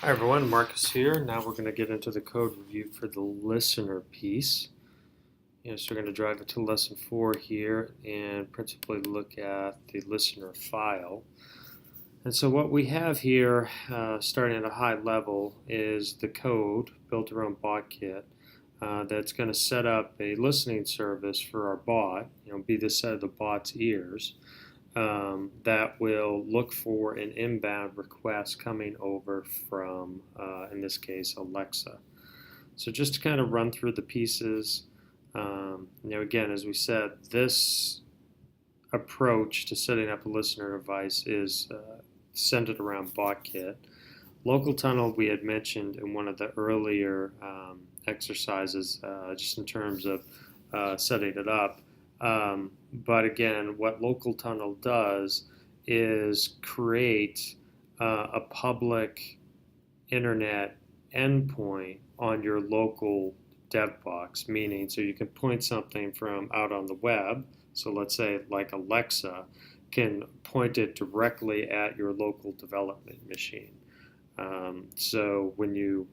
Hi everyone, Marcus here. Now we're going to get into the code review for the listener piece. So we're going to drive it to lesson 4 here and principally look at the listener file. And so what we have here, starting at a high level, is the code built around Botkit that's going to set up a listening service for our bot, be the set of the bot's ears. That will look for an inbound request coming over from, in this case, Alexa. So just to kind of run through the pieces, again, as we said, this approach to setting up a listener device is centered around Botkit. Local tunnel we had mentioned in one of the earlier exercises, just in terms of setting it up. But again, what local tunnel does is create a public internet endpoint on your local dev box, meaning so you can point something from out on the web. So let's say like Alexa can point it directly at your local development machine. So when you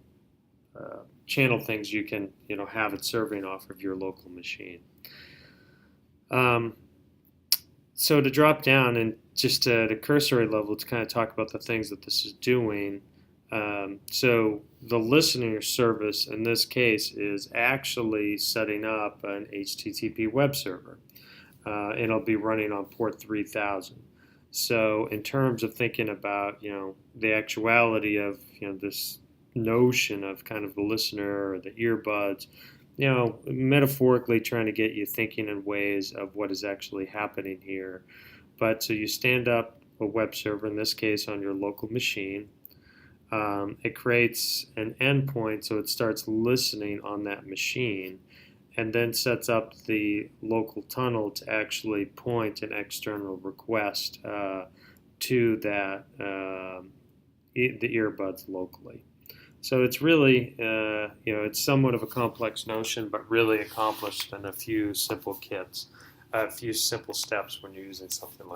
channel things, you can have it serving off of your local machine. So to drop down and just at a cursory level to kind of talk about the things that this is doing. So the listener service in this case is actually setting up an HTTP web server. And it'll be running on port 3000. So in terms of thinking about the actuality of this notion of kind of the listener or the earbuds, metaphorically trying to get you thinking in ways of what is actually happening here. But so you stand up a web server, in this case on your local machine. It creates an endpoint, so it starts listening on that machine, and then sets up the local tunnel to actually point an external request to that the earbuds locally. So it's really, it's somewhat of a complex notion, but really accomplished in a few simple steps when you're using something like